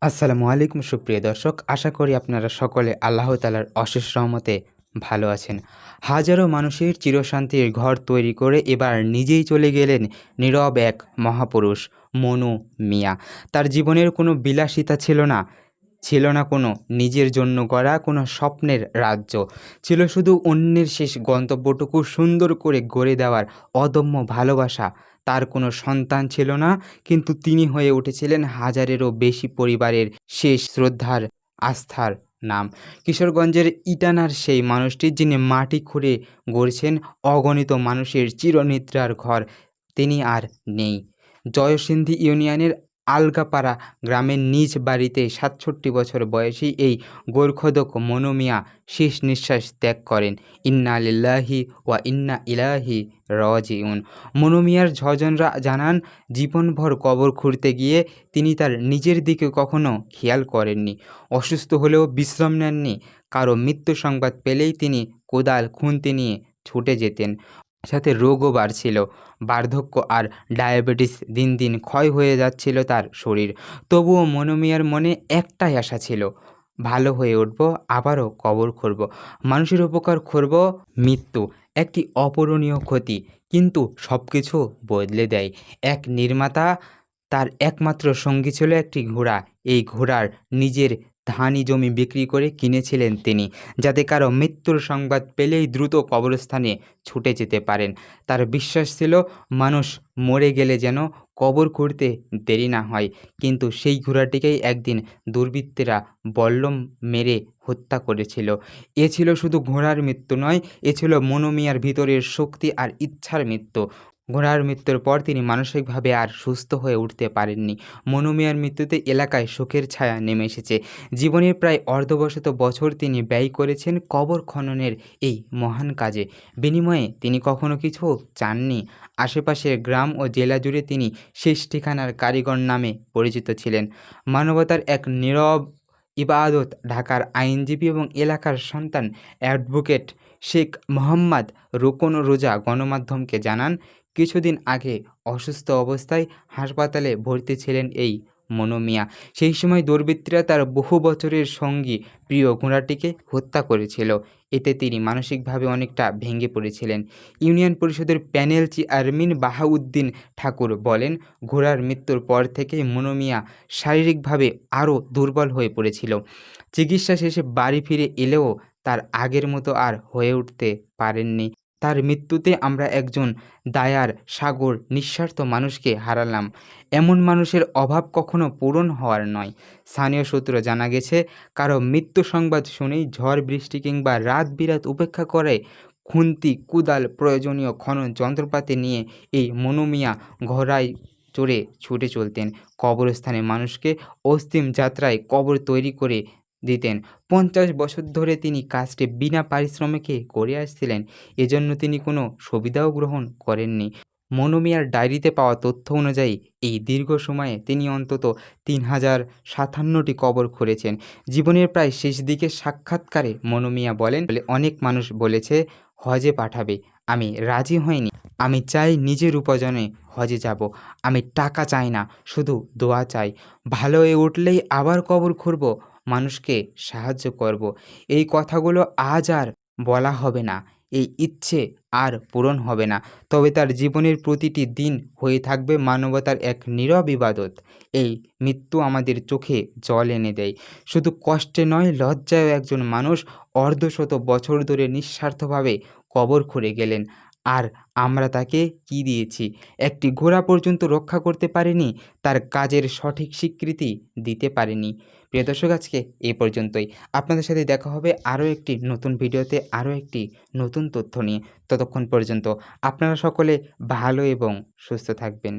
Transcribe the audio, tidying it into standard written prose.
আসসালামু আলাইকুম সুপ্রিয় দর্শক, আশা করি আপনারা সকলে আল্লাহ তাআলার অশেষ রহমতে ভালো আছেন। হাজারো মানুষের চিরশান্তির ঘর তৈরি করে এবার নিজেই চলে গেলেন নীরব এক মহাপুরুষ, মনু মিয়া। তার জীবনের কোনো বিলাসিতা ছিল না, ছিল না কোনো নিজের জন্য গড়া কোনো স্বপ্নের রাজ্য। ছিল শুধু অন্যের শেষ গন্তব্যটুকু সুন্দর করে গড়ে দেওয়ার অদম্য ভালোবাসা। তার কোনো সন্তান ছিল না, কিন্তু তিনি হয়ে উঠেছিলেন হাজারেরও বেশি পরিবারের শেষ শ্রদ্ধার, আস্থার নাম। কিশোরগঞ্জের ইটানার সেই মানুষটি, যিনি মাটি খুঁড়ে গড়ছেন অগণিত মানুষের চিরনিদ্রার ঘর, তিনি আর নেই। জয়সিন্ধি ইউনিয়নের আলগাপাড়া গ্রামের নিজ বাড়িতে ৬৭ বছর বয়সী এই গোর্খদক মনু মিয়া শেষ নিঃশ্বাস ত্যাগ করেন। ইন্না লিল্লাহি ওয়া ইন্না ইলাইহি রাজিউন। মনু মিয়ার স্বজনরা জানান, জীবনভর কবর খুঁড়তে গিয়ে তিনি তার নিজের দিকে কখনো খেয়াল করেননি। অসুস্থ হলেও বিশ্রাম নেননি। কারো মৃত্যু সংবাদ পেলেই তিনি কোদাল খুন্তি নিয়ে ছুটে যেতেন। সাথে রোগও বাড়ছিল, বার্ধক্য আর ডায়াবেটিস দিন দিন ক্ষয় হয়ে যাচ্ছিল তার শরীর। তবুও মনু মিয়ার মনে একটাই আশা ছিল, ভালো হয়ে উঠব, আবারও কবর খুঁড়ব, মানুষের উপকার করব। মৃত্যু একটি অপূরণীয় ক্ষতি, কিন্তু সব কিছু বদলে দেয় এক নির্মাতা। তার একমাত্র সঙ্গী ছিল একটি ঘোড়া। এই ঘোড়ার নিজের ধানি জমি বিক্রি করে কিনেছিলেন তিনি, যাতে কারো মৃত্যুর সংবাদ পেলেই দ্রুত কবরস্থানে ছুটে যেতে পারেন। তার বিশ্বাস ছিল, মানুষ মরে গেলে যেন কবর খুঁড়তে দেরি না হয়। কিন্তু সেই ঘোড়াটিকেই একদিন দুর্বৃত্তরা বল্লম মেরে হত্যা করেছিল। এ ছিল শুধু ঘোড়ার মৃত্যু নয়, এ ছিল মনু মিয়ার ভিতরের শক্তি আর ইচ্ছার মৃত্যু। ঘোড়ার মৃত্যুর পর তিনি মানসিকভাবে আর সুস্থ হয়ে উঠতে পারেননি। মনু মিয়ার মৃত্যুতে এলাকায় শোকের ছায়া নেমে এসেছে। জীবনের প্রায় অর্ধশত বছর তিনি ব্যয় করেছেন কবর খননের এই মহান কাজে। বিনিময়ে তিনি কখনো কিছু চাননি। আশেপাশের গ্রাম ও জেলা জুড়ে তিনি শেষ ঠিকানার কারিগর নামে পরিচিত ছিলেন। মানবতার এক নীরব ইবাদত। ঢাকার আইনজীবী এবং এলাকার সন্তান অ্যাডভোকেট শেখ মোহাম্মদ রোকন রোজা গণমাধ্যমকে জানান, কিছুদিন আগে অসুস্থ অবস্থায় হাসপাতালে ভর্তি ছিলেন এই মনু মিয়া। সেই সময় দুর্বৃত্তরা তার বহু বছরের সঙ্গী, প্রিয় ঘোড়াটিকে হত্যা করেছিল। এতে তিনি মানসিকভাবে অনেকটা ভেঙে পড়েছিলেন। ইউনিয়ন পরিষদের প্যানেল চেয়ারম্যান বাহাউদ্দিন ঠাকুর বলেন, ঘোড়ার মৃত্যুর পর থেকেই মনু মিয়া শারীরিকভাবে আরও দুর্বল হয়ে পড়েছিল। চিকিৎসা শেষে বাড়ি ফিরে এলেও তার আগের মতো আর হয়ে উঠতে পারেননি। তার মৃত্যুতে আমরা একজন দায়ার সাগর, নিঃস্বার্থ মানুষকে হারালাম। এমন মানুষের অভাব কখনো পূরণ হওয়ার নয়। স্থানীয় সূত্র জানা গেছে, কারো মৃত্যু সংবাদ শুনেই ঝড় বৃষ্টি কিংবা রাত বিরাত উপেক্ষা করে খুন্তি, কুদাল, প্রয়োজনীয় খনন যন্ত্রপাতি নিয়ে এই মনু মিয়া ঘোড়ায় চড়ে ছুটে চলতেন। কবরস্থানে মানুষকে অন্তিম যাত্রায় কবর তৈরি করে দিতেন। ৫০ বছর ধরে তিনি কাজটি বিনা পারিশ্রমিকে করে আসছিলেন। এজন্য তিনি কোনো সুবিধাও গ্রহণ করেননি। মনু মিয়ার ডায়েরিতে পাওয়া তথ্য অনুযায়ী এই দীর্ঘ সময়ে তিনি অন্তত ৩,০৫৭টি কবর খুঁড়েছেন। জীবনের প্রায় শেষ দিকে সাক্ষাৎকারে মনু মিয়া বলেন, অনেক মানুষ বলেছে হজে পাঠাবে, আমি রাজি হইনি। আমি চাই নিজের উপার্জনে হজে যাব। আমি টাকা চাই না, শুধু দোয়া চাই। ভালো হয়ে উঠলেই আবার কবর খুঁড়ব, মানুষকে সাহায্য করব। এই কথাগুলো আজ আর বলা হবে না, এই ইচ্ছে আর পূরণ হবে না। তবে তার জীবনের প্রতিটি দিন হয়ে থাকবে মানবতার এক নীরব ইবাদত। এই মৃত্যু আমাদের চোখে জল এনে দেয়। শুধু কষ্টে নয়, লজ্জায়ও একজন মানুষ অর্ধশত বছর ধরে নিঃস্বার্থভাবে কবর খুঁড়ে গেলেন। আর আমরা তাকে কি দিয়েছি? একটি ঘোড়া পর্যন্ত রক্ষা করতে পারিনি, তার কাজের সঠিক স্বীকৃতি দিতে পারিনি। প্রিয় দর্শক, আজকে এই পর্যন্তই। আপনাদের সাথে দেখা হবে আরও একটি নতুন ভিডিওতে, আরও একটি নতুন তথ্য নিয়ে। ততক্ষণ পর্যন্ত আপনারা সকলে ভালো এবং সুস্থ থাকবেন।